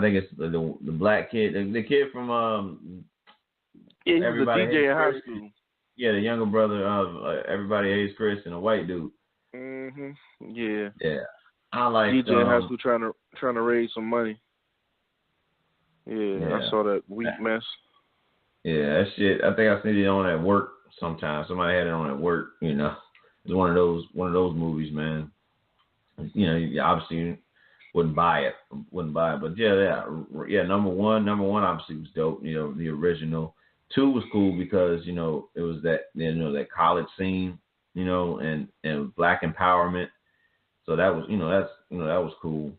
think it's the black kid, the kid from he was a Everybody DJ Hates in high Chris. school. Yeah, the younger brother of Everybody Hates Chris and a white dude. Yeah. Yeah, I like DJ in high school trying to raise some money. Yeah. I saw that weak mess. Yeah, that shit. I think I seen it on at work sometime. Somebody had it on at work. You know, it's one of those movies, man. You know, you obviously wouldn't buy it, but yeah. Number one obviously was dope. You know, the original. 2 was cool because, you know, it was that, you know, that college scene, you know, and black empowerment. So that was, that was cool.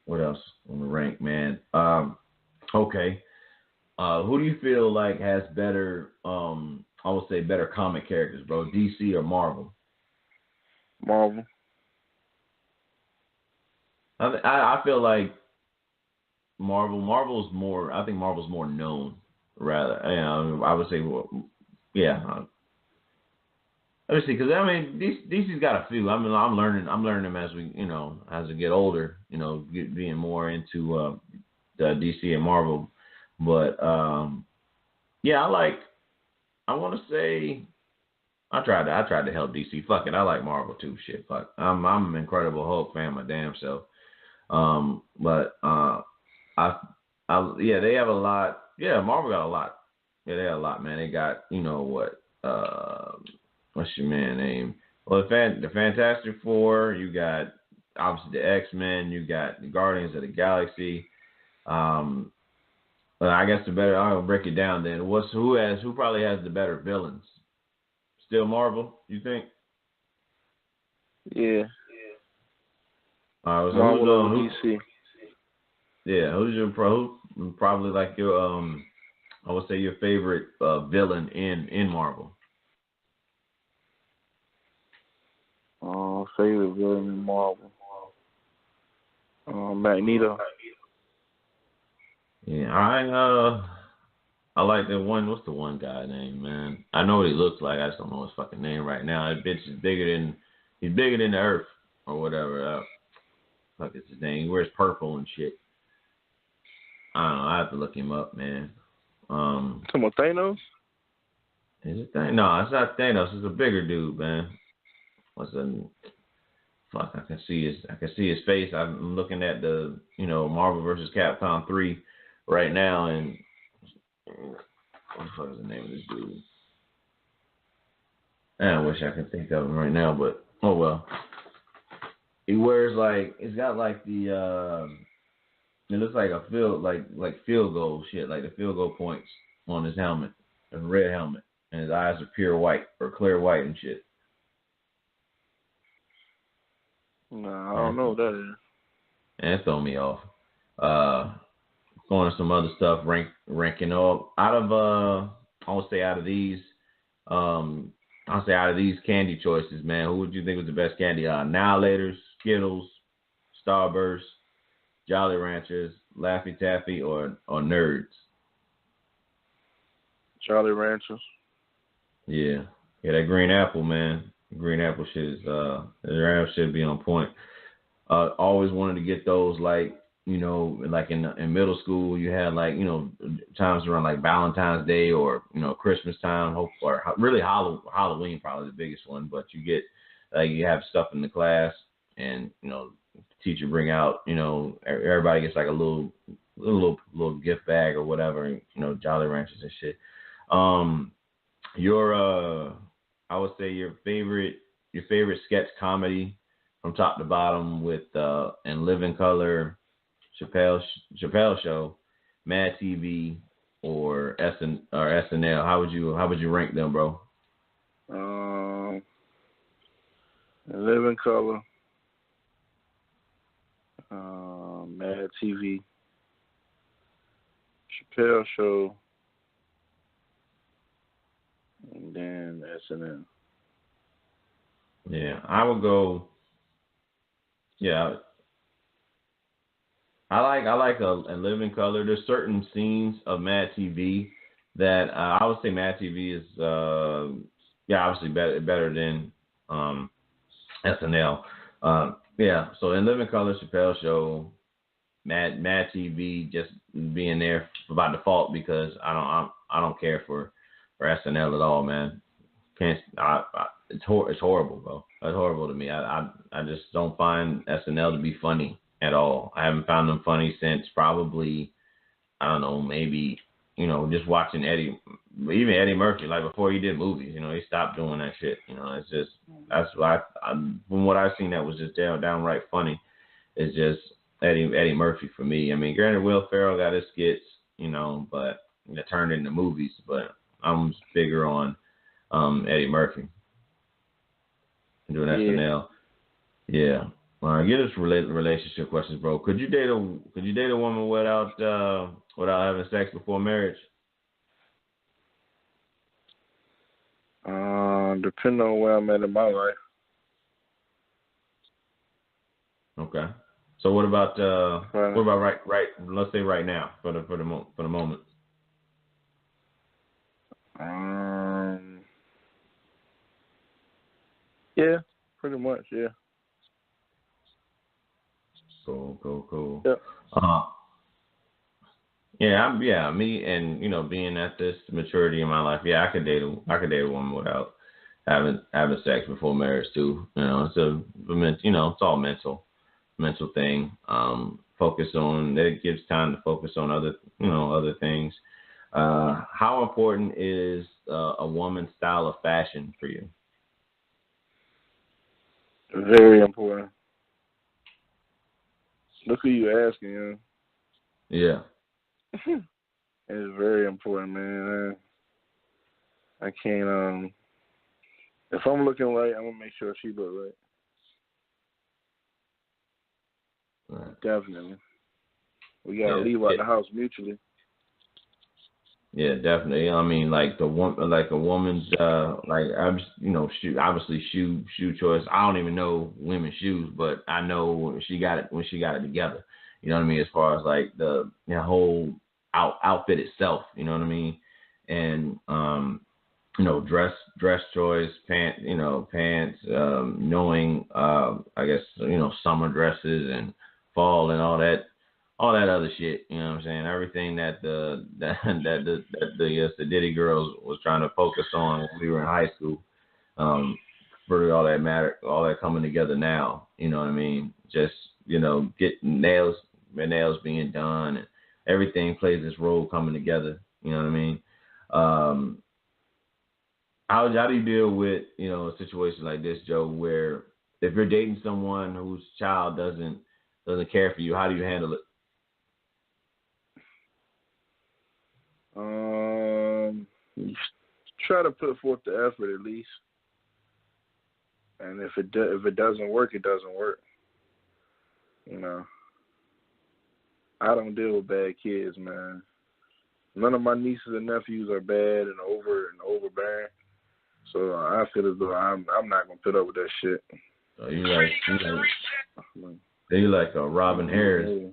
What else on the rank, man? Okay. Who do you feel like has better, I would say better comic characters, bro? DC or Marvel? Marvel. I feel like Marvel's more. I think Marvel's more known, rather. You know, I would say, yeah. Let me see, because I mean, DC's got a few. I mean, I'm learning them as we get older. You know, being more into the DC and Marvel. But yeah, I want to say, I tried to help DC. Fuck it, I like Marvel too. Shit, fuck. I'm an Incredible Hulk fan, my damn self. But yeah, they have a lot. Yeah, Marvel got a lot. Yeah, they got a lot, man. They got, what's your man name? Well, the Fantastic Four. You got obviously the X-Men. You got the Guardians of the Galaxy. But I guess I'll break it down then. Who probably has the better villains? Still Marvel, you think? Yeah. So Marvel over DC. Yeah, who's probably like your I would say your favorite villain in Marvel? Favorite villain in Marvel. Magneto. Yeah, I like the one. What's the one guy name, man? I know what he looks like. I just don't know his fucking name right now. That bitch is bigger than the Earth or whatever. Fuck is his name? He wears purple and shit. I don't know. I have to look him up, man. Talking about Thanos? Is it Thanos? No, it's not Thanos. It's a bigger dude, man. Fuck, I can see his face. I'm looking at the, Marvel vs. Capcom 3 right now, and what the fuck is the name of this dude? I wish I could think of him right now, but oh well. He wears he's got the it looks like a field field goal shit, like the field goal points on his helmet, a red helmet, and his eyes are pure white or clear white and shit. Nah, I don't know what that is. And it threw me off. Going to some other stuff, ranking up out of I would say out of these candy choices, man, who would you think was the best candy? Annihilators, Skittles, Starburst, Jolly Ranchers, Laffy Taffy, or Nerds? Jolly Ranchers. Yeah, that green apple, man. Green apple shit is their should be on point. Always wanted to get those, like in middle school, you had times around like Valentine's Day or Christmas time, or really Halloween, probably the biggest one. But you get you have stuff in the class, and the teacher bring out everybody gets like a little gift bag or whatever, Jolly Ranchers and shit. I would say your favorite sketch comedy from top to bottom with in Living Color, Chappelle Show, Mad TV, or SNL. How would you rank them, bro? Living Color, Mad TV, Chappelle Show, and then SNL. Yeah, I would go. Yeah, I like a Living Color. There's certain scenes of Mad TV that I would say Mad TV is obviously better than SNL. Yeah, so in Living Color, Chappelle Show, Mad TV just being there by default because I don't care for SNL at all, man. It's horrible, bro. It's horrible to me. I just don't find SNL to be funny at all. I haven't found them funny since probably, I don't know, maybe, just watching Eddie Murphy, like before he did movies, he stopped doing that shit. It's just, that's why from what I've seen that was just downright funny. It's just Eddie Murphy for me. I mean, granted, Will Ferrell got his skits, but that turned into movies, but I'm bigger on Eddie Murphy doing SNL. Yeah. Get us relationship questions, bro. Could you date a woman without having sex before marriage? Depending on where I'm at in my life. Okay. So what about right? Let's say right now for the moment. Yeah, pretty much. Yeah. Cool. Yep. Me and being at this maturity in my life, I could date a woman without having sex before marriage too. It's it's all mental thing. Focus on it gives time to focus on other things. How important is a woman's style of fashion for you? Very important. Look who you asking, Yeah. It's very important, man. I can't. If I'm looking right, I'm gonna make sure she look right. Right. Definitely. We gotta leave out the house mutually. Yeah, definitely. I mean, like a woman's, obviously shoe choice. I don't even know women's shoes, but I know when she got it together. You know what I mean? As far as like the whole outfit itself. You know what I mean? And dress choice, pants, knowing, I guess summer dresses and fall and all that other shit, you know what I'm saying? Everything that the Diddy girls was trying to focus on when we were in high school, for all that coming together now, you know what I mean? Just getting nails being done, and everything plays this role coming together, you know what I mean? How do you deal with a situation like this, Joe, where if you're dating someone whose child doesn't care for you, how do you handle it? You try to put forth the effort at least, and if it doesn't work, it doesn't work. I don't deal with bad kids, man. None of my nieces and nephews are bad and overbearing, so I feel as though I'm not gonna put up with that shit. So you like a Robin Harris.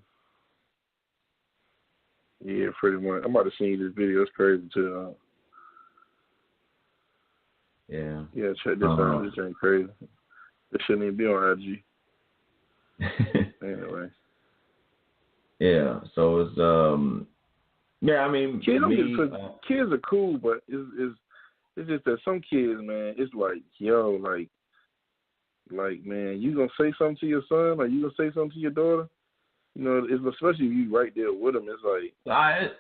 Yeah, pretty much. I'm about to send you this video. It's crazy too. Yeah. Yeah, check this out. This ain't crazy. This shouldn't even be on IG. Anyway. Yeah. So it's I mean, kids are cool, but it's just that some kids, man, it's like, man, you gonna say something to your son, or you gonna say something to your daughter? It's especially if you right there with them. It's like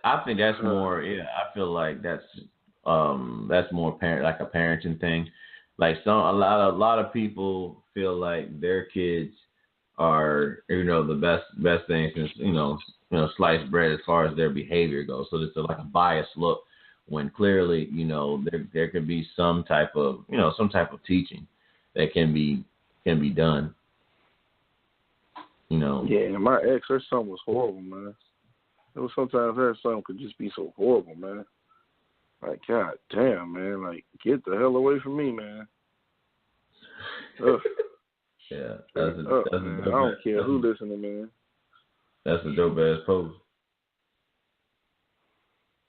I think that's more. Yeah, I feel like that's more like a parenting thing. Like a lot of people feel like their kids are the best thing since sliced bread as far as their behavior goes. So it's like a biased look when clearly there could be some type of teaching that can be done. Yeah, and my ex, her son was horrible, man. It was sometimes her son could just be so horrible, man. Like, God damn, man. Like, get the hell away from me, man. Ugh. Yeah, that's a dope, man. I don't care who listening, man. That's a dope ass post.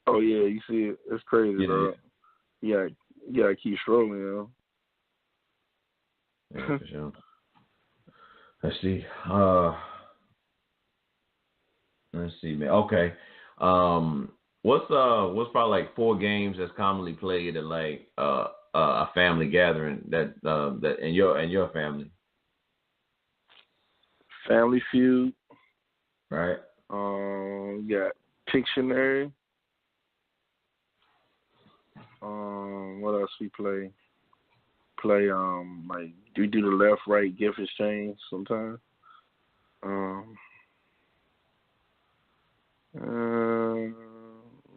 Oh yeah, you see it. It's crazy, bro. Yeah, you gotta keep scrolling, Yeah, for sure. Let's see. Let's see, man. Okay. What's probably like 4 games that's commonly played at like a family gathering that in your family? Family Feud. Right. You got Pictionary. What else we play? Like we do the left right gift exchange sometimes.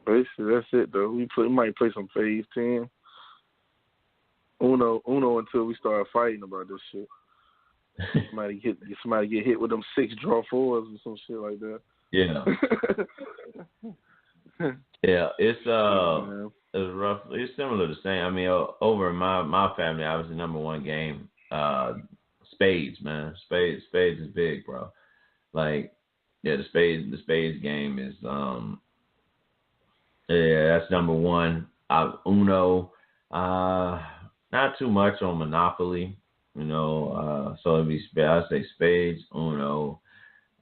Basically that's it though. We might play some Phase 10. Uno until we start fighting about this shit. Somebody get hit with them 6 draw 4s or some shit like that. Yeah. Yeah, it's rough. It's similar to same. I mean, over in my family, I was the number 1 game. Spades, man. Spades is big, bro. Like, yeah, the spades game is that's number 1. Uno, not too much on Monopoly, you know. So it'd be I'd say spades, Uno.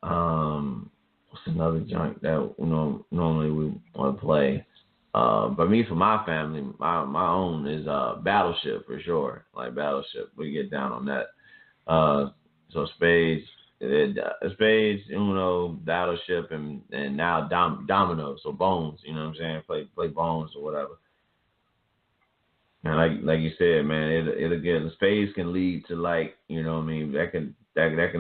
What's another joint that normally we want to play? But me, for my family, my own is Battleship for sure. Like Battleship, we get down on that. So spades, Uno, Battleship, and now dominoes, so bones. You know what I'm saying? Play bones or whatever. And like you said, man, it'll get the spades can lead to like, you know what I mean, that can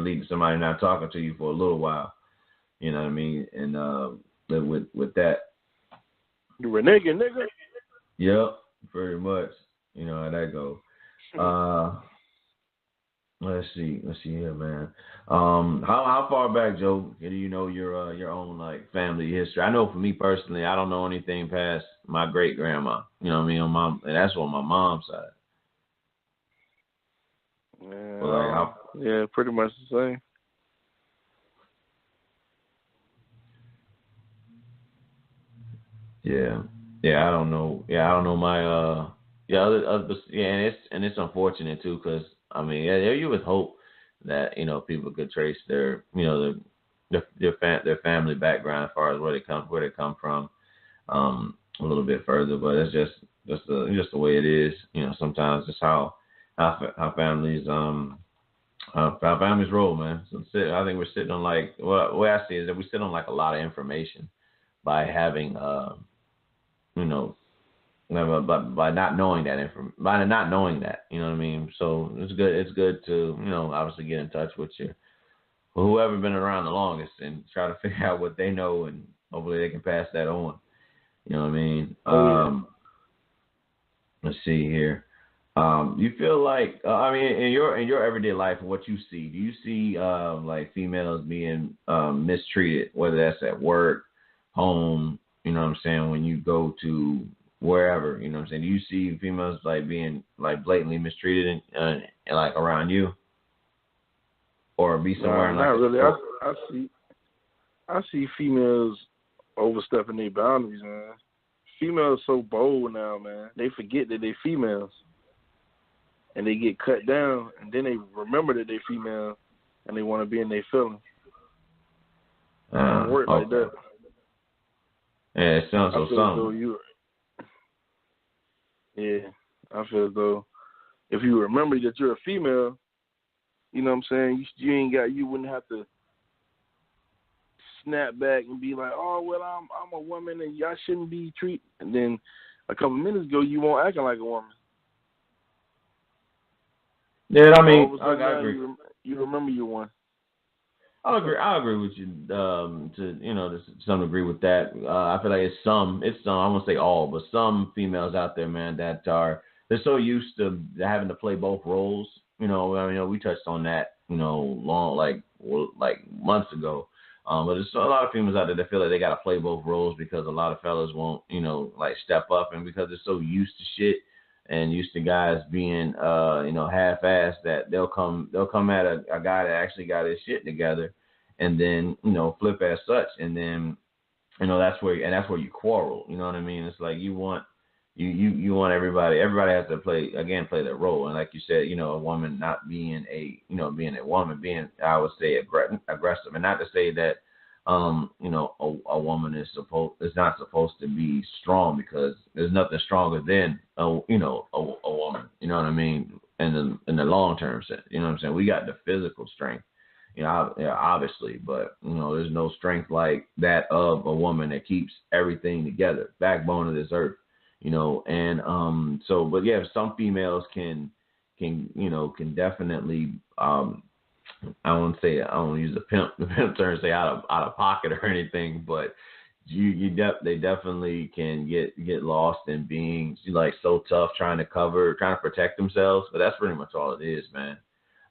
lead to somebody not talking to you for a little while. You know what I mean? And with that, you renege, nigga. Yep, pretty much. You know how that goes. Let's see here, man. How far back, Joe, do you know your own like family history? I know for me personally, I don't know anything past my great grandma. You know what I mean? And that's on my mom's side. Yeah, but like, yeah, pretty much the same. Yeah, I don't know. Yeah, I don't know my and it's unfortunate too, because I mean, you would hope that people could trace their their family background as far as where they come from a little bit further, but it's just the way it is. Sometimes it's how families how families roll, man. So I think we're sitting on like the way I see it is that we sit on like a lot of information by having by not knowing that you know what I mean? So it's good to, obviously get in touch with whoever been around the longest and try to figure out what they know, and hopefully they can pass that on. You know what I mean? Let's see here. You feel like, I mean, in your everyday life, what you see, do you see like females being mistreated, whether that's at work, home, you know what I'm saying, when you go to wherever, you know what I'm saying? Do you see females like being like blatantly mistreated and like around you, or be somewhere? Not really. I see females overstepping their boundaries, man. Females so bold now, man. They forget that they're females, and they get cut down, and then they remember that they're female, and they want to be in their feelings. It don't work like that. Yeah, it sounds so something. Yeah, I feel as though if you remember that you're a female, you know what I'm saying, you wouldn't have to snap back and be like, oh, well, I'm a woman and y'all shouldn't be treated. And then a couple minutes ago, you won't acting like a woman. Yeah, I mean, I agree. You remember you're one. I agree with you to some degree with that. I feel like it's some, I won't say all, but some females out there, man, that they're so used to having to play both roles. I mean, we touched on that, long, like months ago. But there's a lot of females out there that feel like they got to play both roles because a lot of fellas won't, like step up, and because they're so used to shit and used to guys being, half-assed, that they'll come at a guy that actually got his shit together, and then, flip as such, and then, that's where you quarrel. You know what I mean? It's like you want everybody has to play their role. And like you said, a woman not being a woman, being, I would say, aggressive. And not to say that, a woman is not supposed to be strong, because there's nothing stronger than, a woman, you know what I mean? In the long term sense, you know what I'm saying? We got the physical strength, obviously, but, there's no strength like that of a woman that keeps everything together, backbone of this earth. But yeah, some females can definitely, I don't want to use the pimp term, say out of pocket or anything, but they definitely can get lost in being like so tough, trying to protect themselves. But that's pretty much all it is, man.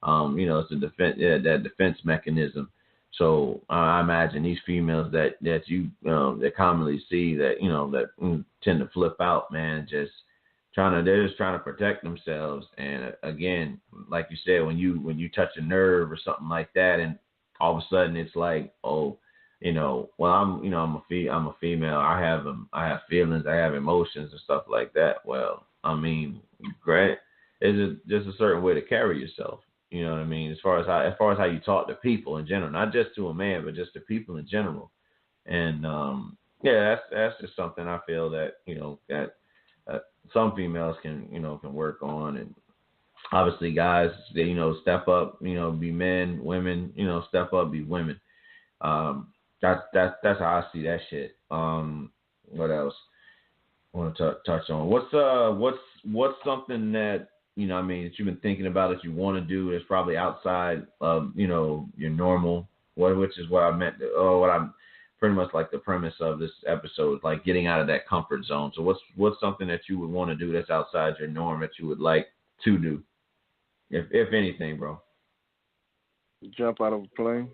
It's a defense, that defense mechanism. So I imagine these females that you that commonly see that that tend to flip out, man, they're just trying to protect themselves. And again, like you said, when you touch a nerve or something like that, and all of a sudden it's like, well, I'm a female, I have feelings, I have emotions and stuff like that. Well, I mean, great, it's just a certain way to carry yourself. You know what I mean? As far as how you talk to people in general, not just to a man, but just to people in general. And that's just something I feel that that some females can work on. And obviously, guys, they step up, be men, women, step up, be women. That's how I see that shit. What else I want to touch on? What's something that that you've been thinking about that you want to do that's probably outside of, your normal, which is what I meant, what I'm pretty much like the premise of this episode, like getting out of that comfort zone. So what's something that you would want to do that's outside your norm that you would like to do, if anything, bro? Jump out of a plane.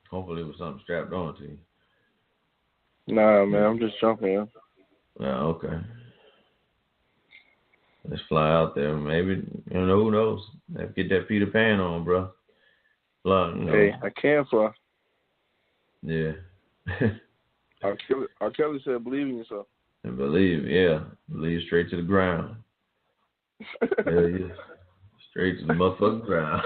Hopefully it was something strapped on to you. Nah, man, I'm just jumping in. Yeah, okay. Let's fly out there. Maybe, who knows? Get that Peter Pan on, bro. Fly, Hey, I can fly. Yeah. R. Kelly said, believe in yourself. And believe straight to the ground. Hell yeah. Straight to the motherfucking ground.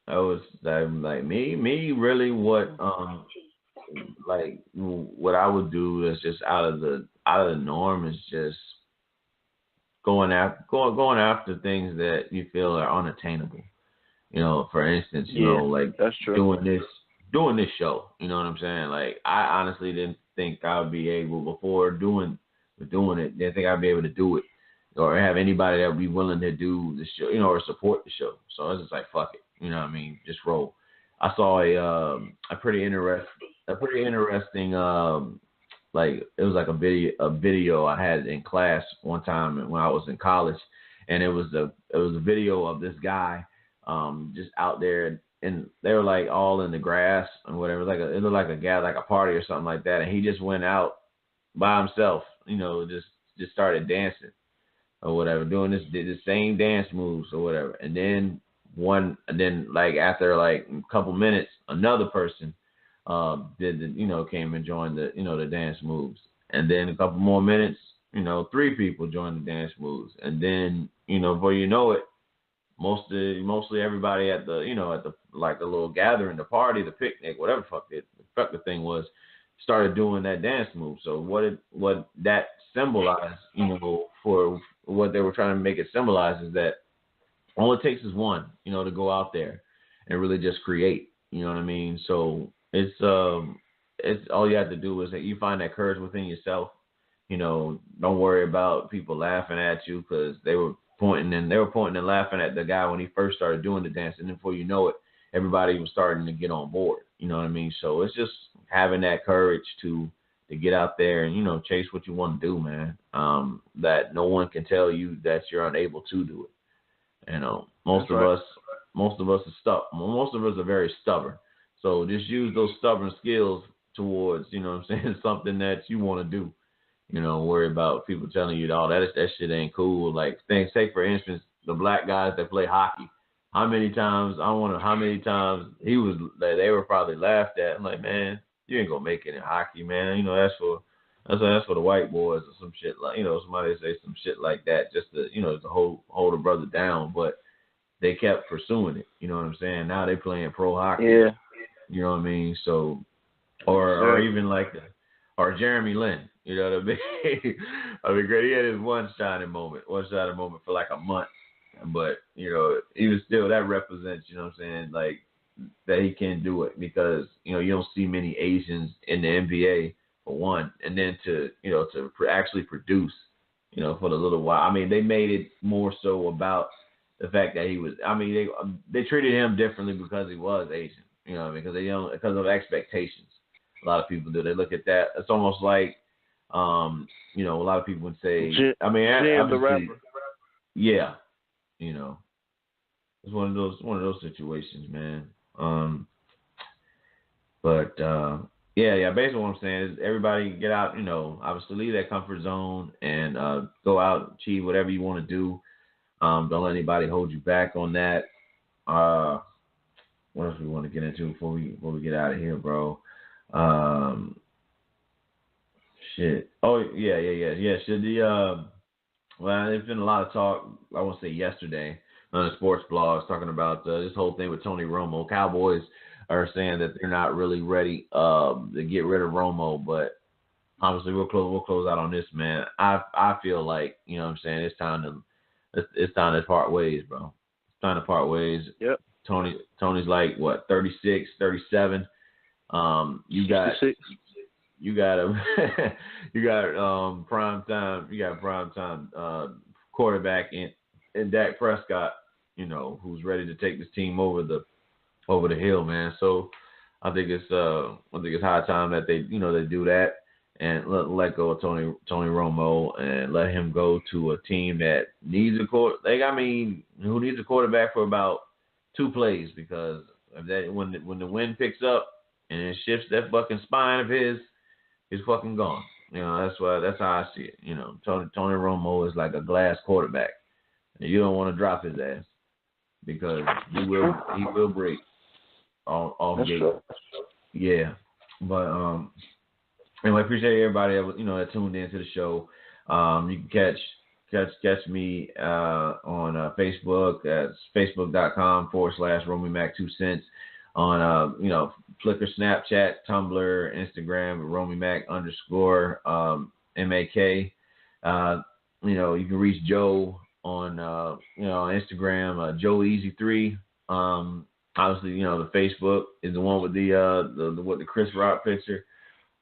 I was like me really what I would do is just out of the norm is just going after things that you feel are unattainable. For instance, like that's true. doing this show. You know what I'm saying? Like, I honestly didn't think I would be able, before doing it, didn't think I'd be able to do it or have anybody that would be willing to do the show, or support the show. So I was just like, fuck it. You know what I mean? Just roll. I saw a pretty interesting like, it was like a video I had in class one time when I was in college, and it was a video of this guy just out there, and they were like all in the grass and whatever. It looked like a guy, like a party or something like that, and he just went out by himself, just started dancing or whatever, doing the same dance moves or whatever. And then like after like a couple minutes, another person came and joined the dance moves. And then a couple more minutes, 3 people joined the dance moves. And then, before you know it, mostly everybody at the like the little gathering, the party, the picnic, whatever the thing was, started doing that dance move. So what that symbolized, for what they were trying to make it symbolize, is that all it takes is one, to go out there and really just create. You know what I mean? So it's all you have to do is that you find that courage within yourself. Don't worry about people laughing at you, because they were pointing and laughing at the guy when he first started doing the dance, and then before you know it, everybody was starting to get on board. You know what I mean? So it's just having that courage to get out there and chase what you want to do, man. That no one can tell you that you're unable to do it. Most of us, most of us are very stubborn. So just use those stubborn skills towards, you know what I'm saying, something that you want to do. You know, worry about people telling you that shit ain't cool. Like, take for instance, the black guys that play hockey. How many times they were probably laughed at. I'm like, man, you ain't gonna make it in hockey, man. You know, that's for the white boys or some shit, like, you know, somebody say some shit like that just to, you know, to hold a brother down. But they kept pursuing it. You know what I'm saying? Now they playing pro hockey. Yeah. You know what I mean? So, or even like or Jeremy Lin. You know what I mean? I mean, great. He had his one shining moment for like a month. But, you know, even still, that represents, you know what I'm saying, like, that he can do it because, you know, you don't see many Asians in the NBA, for one, and then to actually produce, you know, for the little while. I mean, they made it more so about the fact that he was, I mean, they treated him differently because he was Asian, you know, because because of expectations. A lot of people do. They look at that. It's almost like, you know, a lot of people would say, Jim the rapper. Yeah. You know, it's one of those situations, man. But basically what I'm saying is everybody get out, you know, obviously leave that comfort zone and go out, achieve whatever you want to do. Don't let anybody hold you back on that. What else we want to get into before we get out of here, bro? Shit. Oh yeah. Should well, there's been a lot of talk, I won't say yesterday, on the sports blogs talking about this whole thing with Tony Romo. Cowboys are saying that they're not really ready to get rid of Romo, but obviously we'll close out on this, man. I feel like, you know what I'm saying, it's time to part ways, bro. It's time to part ways. Yep. Tony's like, what, 36, 37? You got 66. You got prime time quarterback in Dak Prescott, you know, who's ready to take this team over the hill, man. So I think it's high time that they do that and let go of Tony Romo and let him go to a team that needs who needs a quarterback for about 2 plays, because when the wind picks up and it shifts that fucking spine of his, he's fucking gone. You know, that's how I see it. You know, Tony Romo is like a glass quarterback. And you don't want to drop his ass because he will break off gate. Yeah. But anyway, I appreciate everybody that tuned into the show. You can catch me on Facebook at facebook.com/Romey Mak 2 cents. On Flickr, Snapchat, Tumblr, Instagram, Romey Mak _MAK. You can reach Joe on Instagram, JoeEasy3. Obviously, the Facebook is the one with the Chris Rock picture.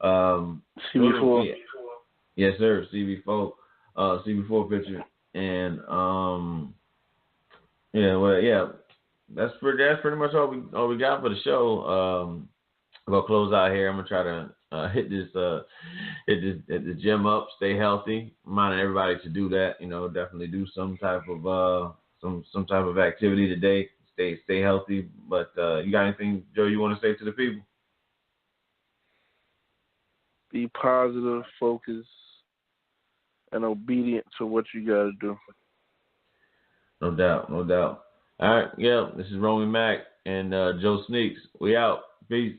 CB4. Yes, sir. CB4 picture. And That's pretty much all we got for the show. I'm gonna close out here. I'm gonna try to hit the gym up, stay healthy. Reminding everybody to do that. Definitely do some type of activity today. Stay healthy. But you got anything, Joe, you want to say to the people? Be positive, focused, and obedient to what you gotta do. No doubt. All right, yeah, this is Romey Mak and Joe Sneaks. We out. Peace.